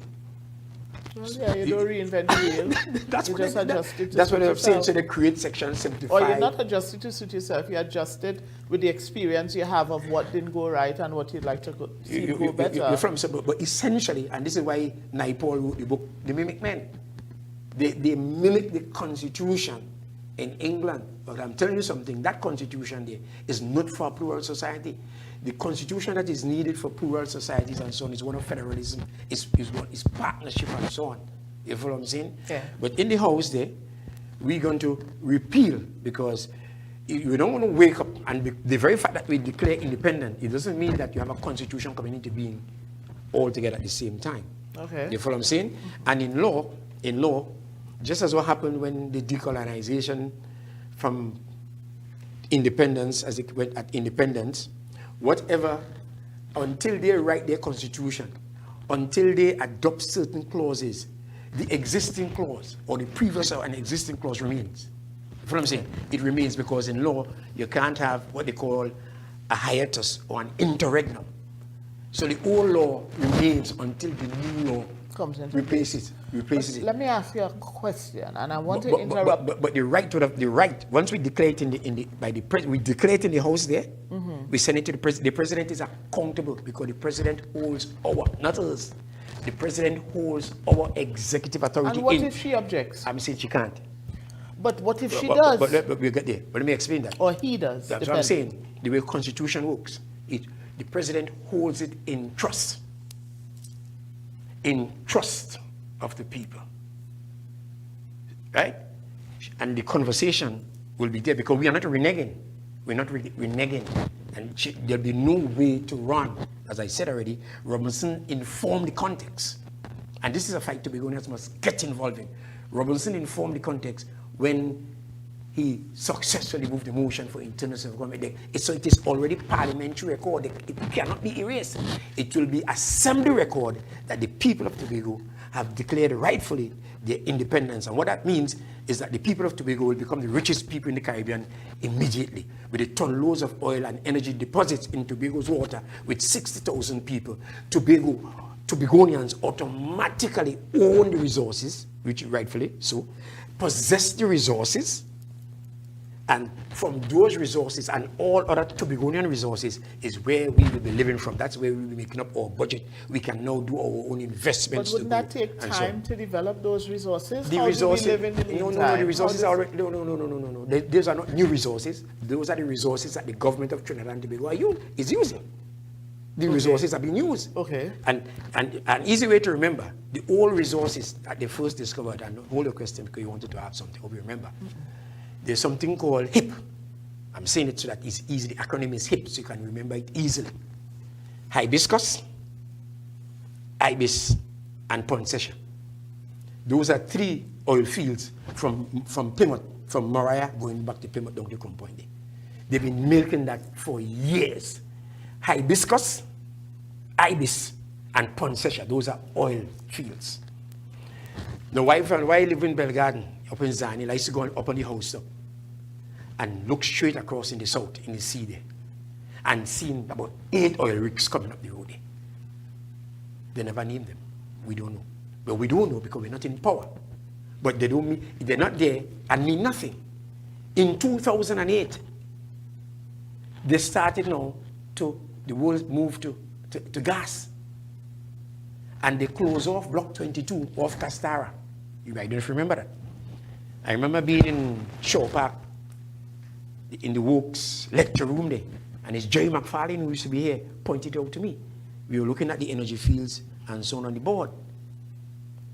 Well, yeah, you don't reinvent the wheel. That's you just adjust it to that's suit what I'm saying. yourself. So they create section 75. Or you're not adjusted to suit yourself. You adjust it with the experience you have of what didn't go right and what you'd like to see go better. But essentially, and this is why Naipaul wrote the book, The Mimic Men. They mimic the constitution in England. But I'm telling you something, that constitution there is not for a plural society. The constitution that is needed for plural societies and so on is one of federalism, is partnership and so on. You follow what I'm saying? Yeah. But in the House there, we're going to repeal, because you don't want to wake up and the very fact that we declare independent, it doesn't mean that you have a constitution coming into being all together at the same time. Okay. You follow what I'm saying? And in law, just as what happened when the decolonization from independence, as it went at independence, whatever, until they write their constitution, until they adopt certain clauses, the existing clause or the previous or an existing clause remains. You know what I'm saying? It remains, because in law, you can't have what they call a hiatus or an interregnum. So the old law remains until the new law Comes into replaces it. Let me ask you a question, and I want to interrupt. But the right to the right, once we declare it we declare it in the House there, we send it to the president. The president is accountable, because the president holds not us. The president holds our executive authority. And what if she objects? I'm saying she can't. But what if she does? But we'll get there. But let me explain that. Or he does. That's what I'm saying. The way Constitution works, the president holds it in trust. In trust of the people. Right? And the conversation will be there, because we are not reneging. We're not reneging. And there'll be no way to run. As I said already, Robinson informed the context. And this is a fight Tobagonians must get involved in. Robinson informed the context when he successfully moved the motion for internal self-government. So it is already parliamentary record. It cannot be erased. It will be assembly record that the people of Tobago have declared rightfully their independence. And what that means is that the people of Tobago will become the richest people in the Caribbean immediately. With the tonloads of oil and energy deposits in Tobago's water, with 60,000 people, Tobagonians automatically own the resources, which rightfully so, possess the resources, and from those resources and all other Tobagonian resources is where we will be living from. That's where we will be making up our budget. We can now do our own investments. But wouldn't that take time to develop those resources? The resources, the resources are already, no. Those are not new resources. Those are the resources that the government of Trinidad and Tobago is using. The resources are being used. Okay. And an easy way to remember, the old resources that they first discovered, and hold your question because you wanted to add something, hope you remember. There's something called HIP. I'm saying it so that it's easy. The acronym is HIP, so you can remember it easily. Hibiscus, Ibis, and Poncession. Those are 3 oil fields from Plymouth, from Mariah going back to Plymouth down to Compointe. They've been milking that for years. Hibiscus, Ibis, and Poncession. Those are oil fields. Now, why I live in Belgarden, up in Zani, I used to go up on the house up and look straight across in the south, in the sea there, and seen about 8 oil rigs coming up the road there. They never named them. We don't know. But we don't know because we're not in power. But they don't mean, they're not there and mean nothing. In 2008, they started now the world moved to gas. And they closed off Block 22 off Castara. You might don't remember that. I remember being in Shaw Park, in the Works lecture room there, and it's Jerry McFarlane who used to be here, pointed it out to me. We were looking at the energy fields and so on the board.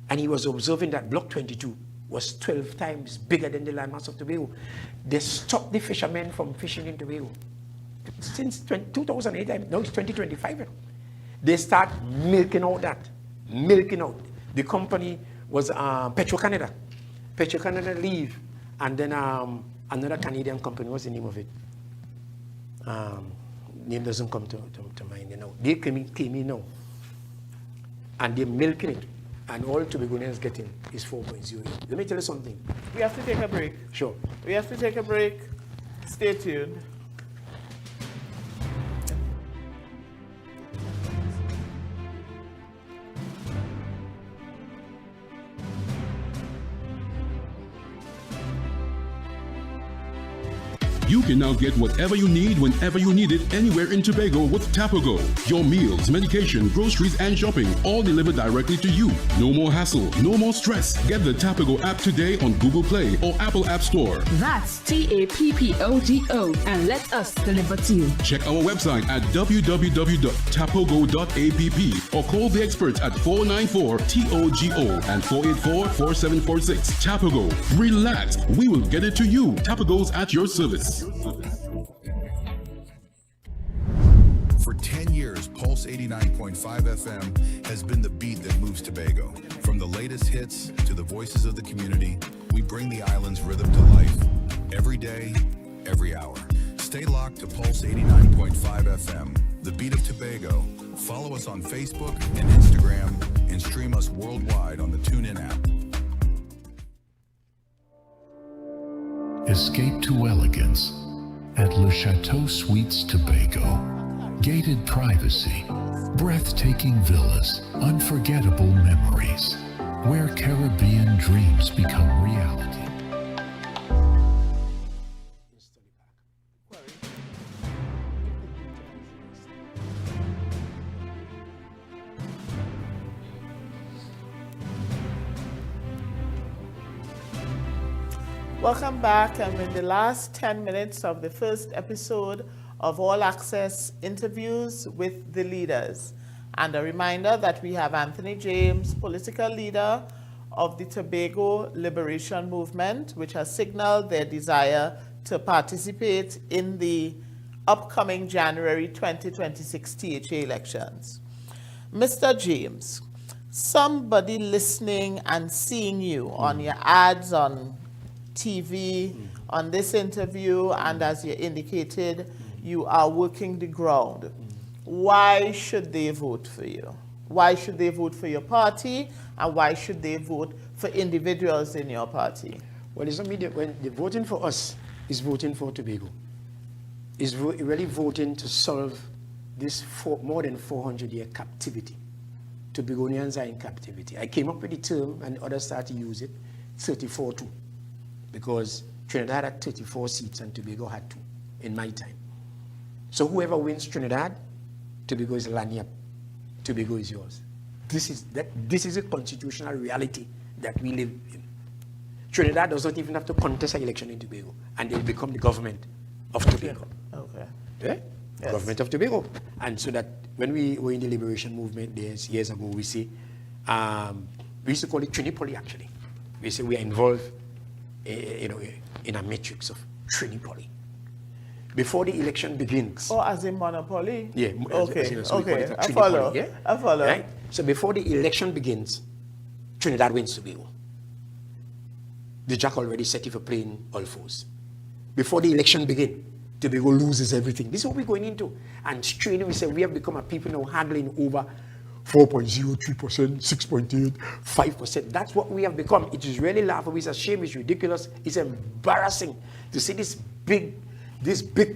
And he was observing that Block 22 was 12 times bigger than the landmass of Tobago. They stopped the fishermen from fishing in Tobago. Since 2008, now it's 2025. They start milking out that. Milking out. The company was Petro-Canada. Petro-Canada leave, and then another Canadian company, what's the name of it? Name doesn't come to mind now. They came in now, and they're milking it, and all Tobagonians getting is 4.08. Let me tell you something. We have to take a break. Sure. We have to take a break. Stay tuned. You can now get whatever you need whenever you need it anywhere in Tobago with Tapago. Your meals, medication, groceries, and shopping all delivered directly to you. No more hassle, no more stress. Get the Tapago app today on Google Play or Apple App Store. That's TAPPOGO, and let us deliver to you. Check our website at www.tapogo.app or call the experts at 494-TOGO and 484-4746. Tapago. Relax. We will get it to you. Tapago's at your service. For 10 years, Pulse 89.5 FM has been the beat that moves Tobago. From the latest hits to the voices of the community, we bring the island's rhythm to life. Every day, every hour. Stay locked to Pulse 89.5 FM, the beat of Tobago. Follow us on Facebook and Instagram and stream us worldwide on the TuneIn app. Escape to elegance at Le Chateau Suites Tobago. Gated privacy, breathtaking villas, unforgettable memories, where Caribbean dreams become reality. Welcome back, and in the last 10 minutes of the first episode of All Access interviews with the leaders. And a reminder that we have Anthony James, political leader of the Tobago Liberation Movement, which has signaled their desire to participate in the upcoming January 2026 THA elections. Mr. James, somebody listening and seeing you on your ads on TV, on this interview, and as you indicated, you are working the ground. Why should they vote for you? Why should they vote for your party, and why should they vote for individuals in your party? Well, it's not media. When they're voting for us, is voting for Tobago. Is really voting to solve this more than 400-year captivity. Tobagonians are in captivity. I came up with the term, and others started to use it, 34-2, because Trinidad had 34 seats and Tobago had 2 in my time. So whoever wins Trinidad, Tobago is lining up. Tobago is yours. This is a constitutional reality that we live in. Trinidad does not even have to contest an election in Tobago, and they'll become the government of Tobago. Okay. Yeah? Yes. Government of Tobago. And so that when we were in the liberation movement years ago, we say, we used to call it Trinipoly actually. We say we are involved in a matrix of Trinipoly. Before the election begins. Oh, as in monopoly? Yeah. Okay, okay. I follow. Yeah? I follow. Right? So before the election begins, Trinidad wins Tobago. The Jack already set you for playing all fours. Before the election begins, Tobago loses everything. This is what we're going into. And straight we say we have become a people now haggling over 4.0, 3%, 6.8, 5%. That's what we have become. It is really laughable. It's a shame. It's ridiculous. It's embarrassing to see this big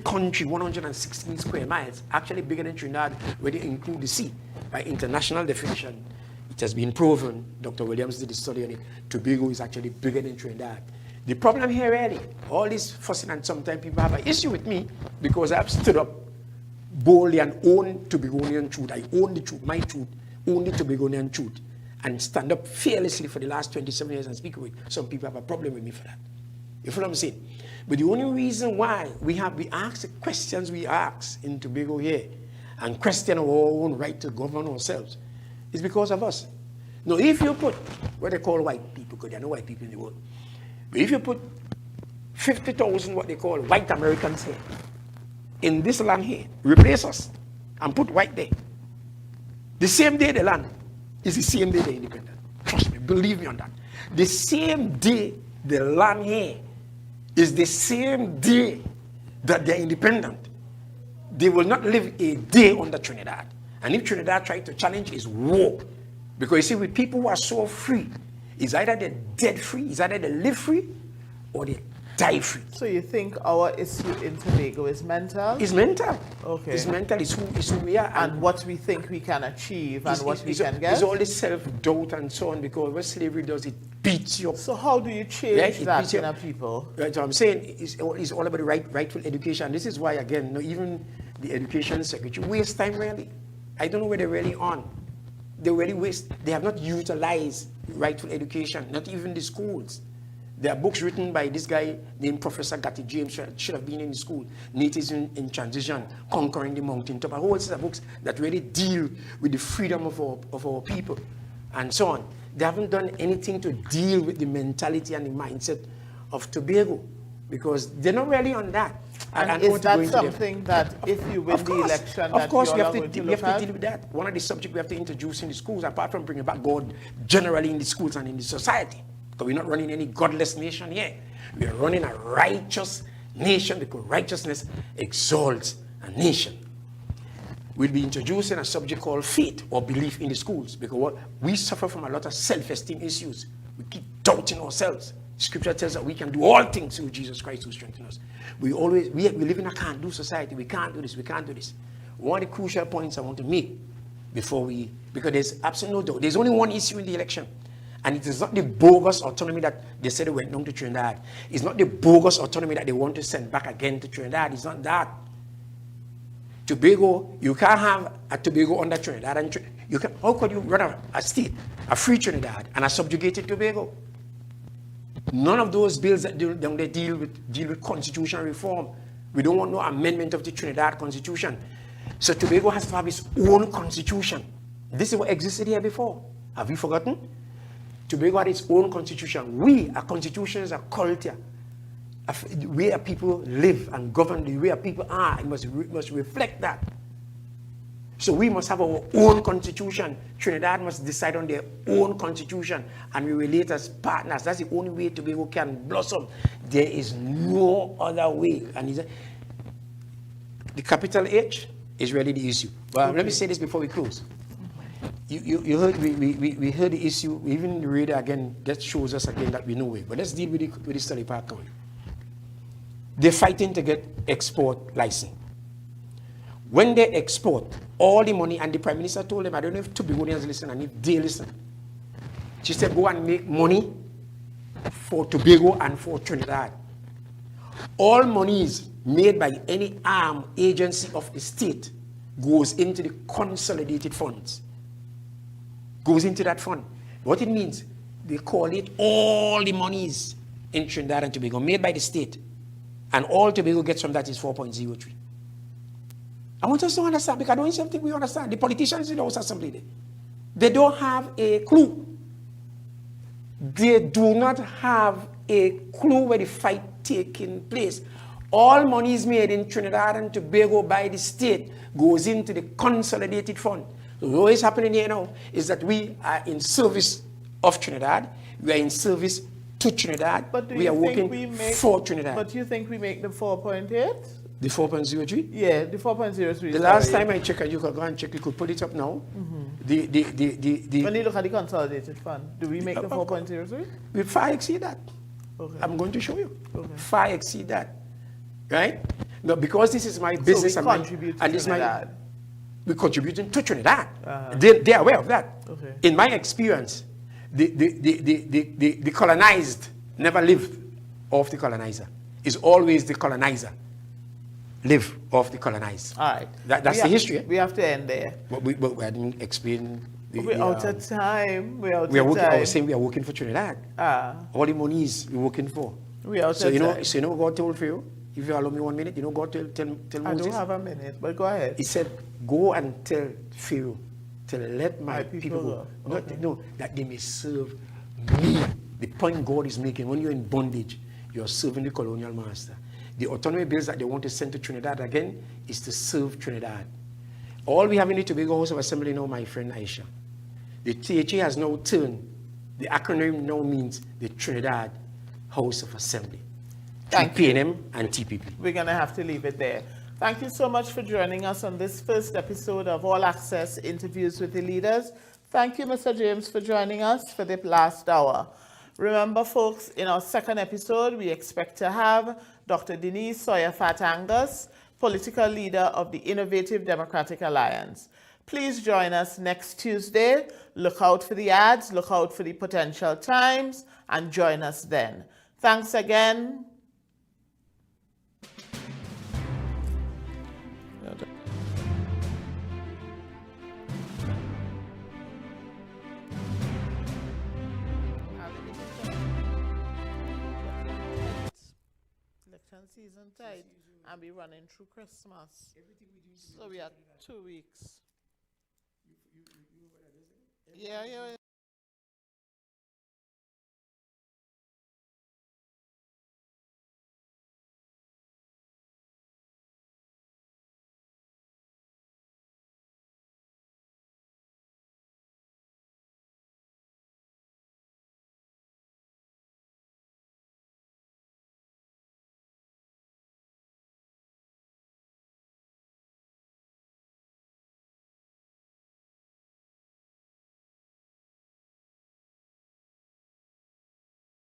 country, 116 square miles, actually bigger than Trinidad, where they include the sea. By international definition, it has been proven, Dr. Williams did a study on it, Tobago is actually bigger than Trinidad. The problem here really, all this fussing, and sometimes people have an issue with me because I've stood up boldly and own Tobagonian truth. I own the truth, my truth, own the Tobagonian truth, and stand up fearlessly for the last 27 years and speak with. Some people have a problem with me for that. You feel what I'm saying? But the only reason why we ask the questions we ask in Tobago here and question our own right to govern ourselves is because of us. Now, if you put what they call white people, because there are no white people in the world, but if you put 50,000 what they call white Americans here in this land here, replace us and put white there, the same day they land is the same day they're independent. Trust me, believe me on that. The same day they land here is the same day that they're independent. They will not live a day under Trinidad. And if Trinidad tries to challenge, it's war. Because you see, with people who are so free, it's either they're dead free, it's either they live free, or they're die free. So you think our issue in Tobago is mental? It's mental. Okay. It's mental. It's who we are. And what we think we can achieve and what we can get? It's all this self-doubt and so on, because what slavery does, it beats you up. So how do you change Right? that in our people? Right, so I'm saying it's all about the rightful education. This is why, again, even the education secretary waste time really. I don't know where they're really on. They really waste. They have not utilized rightful education, not even the schools. There are books written by this guy named Professor Gatti James, should have been in the school. Natives in Transition, Conquering the Mountaintop. A whole set of books that really deal with the freedom of our people and so on. They haven't done anything to deal with the mentality and the mindset of Tobago, because they're not really on that. And is that something that if you win the election, of course, we have to deal with that. One of the subjects we have to introduce in the schools, apart from bringing back God generally in the schools and in the society, because we're not running any godless nation here. We are running a righteous nation, because righteousness exalts a nation. We'll be introducing a subject called faith or belief in the schools, because we suffer from a lot of self-esteem issues. We keep doubting ourselves. Scripture tells us that we can do all things through Jesus Christ who strengthens us. We live in a can't-do society. We can't do this. We can't do this. One of the crucial points I want to make because there's absolutely no doubt. There's only one issue in the election, and it is not the bogus autonomy that they said they went down to Trinidad. It's not the bogus autonomy that they want to send back again to Trinidad. It's not that. Tobago, you can't have a Tobago under Trinidad. And how could you run a state, a free Trinidad, and a subjugated Tobago? None of those bills that they deal with constitutional reform. We don't want no amendment of the Trinidad Constitution. So Tobago has to have its own constitution. This is what existed here before. Have you forgotten? Tobago had its own constitution. Our constitution is a culture. The way our people live and govern, the way our people are, it must reflect that. So we must have our own constitution. Trinidad must decide on their own constitution, and we relate as partners. That's the only way Tobago can blossom. There is no other way. And the capital H is really the issue. Well, let me say this before we close. You heard we heard the issue, even in the radar again, that shows us again that we know it. But let's deal with the study part going. They're fighting to get export license. When they export, all the money, and the Prime Minister told them, I don't know if Tobagonians listen and if they listen. She said, go and make money for Tobago and for Trinidad. All monies made by any arm agency of the state goes into the consolidated funds. Goes into that fund. What it means, they call it all the monies in Trinidad and Tobago made by the state. And all Tobago gets from that is 4.03. I want us to understand, because I don't think we understand. The politicians in the House Assembly, they don't have a clue. They do not have a clue where the fight taking place. All money is made in Trinidad and Tobago by the state goes into the consolidated fund. So what is happening here now is that we are in service of Trinidad. We are in service to Trinidad. But we are working for Trinidad. But do you think we make the 4.8? The 4.03? Yeah, the 4.03. The last time I checked, and you could go and check, you could put it up now. Mm-hmm. When you look at the consolidated fund, do we make the 4.03? We far exceed that. Okay. I'm going to show you. Okay. Far exceed that. Right? No, because this is my business. So we contribute to Trinidad. We're contributing to Trinidad. They are aware of that. Okay. In my experience, the colonized never lived off the colonizer. It's always the colonizer live off the colonized. All right. That's the history. We have to end there. But we didn't explain. We're out of time. I was saying we are working for Trinidad. All the monies we're working for. We are out so of time. So you know what God told Pharaoh? If you allow me 1 minute, you know God tell Moses? I don't have a minute, but go ahead. He said, go and tell Pharaoh, let my people go. Okay. No, that they may serve me. The point God is making, when you're in bondage, you're serving the colonial master. The autonomy bills that they want to send to Trinidad again is to serve Trinidad. All we have in the Tobago House of Assembly now, my friend Aisha, the THA has now turned, the acronym now means the Trinidad House of Assembly. Thank you. PNM and TPP. We're going to have to leave it there. Thank you so much for joining us on this first episode of All Access Interviews with the Leaders. Thank you, Mr. James, for joining us for the last hour. Remember, folks, in our second episode, we expect to have Dr. Denise Sawyer-Fatangas, political leader of the Innovative Democratic Alliance. Please join us next Tuesday. Look out for the ads, look out for the potential times, and join us then. Thanks again. Election season tight, and we running through Christmas. So we are 2 weeks. Yeah.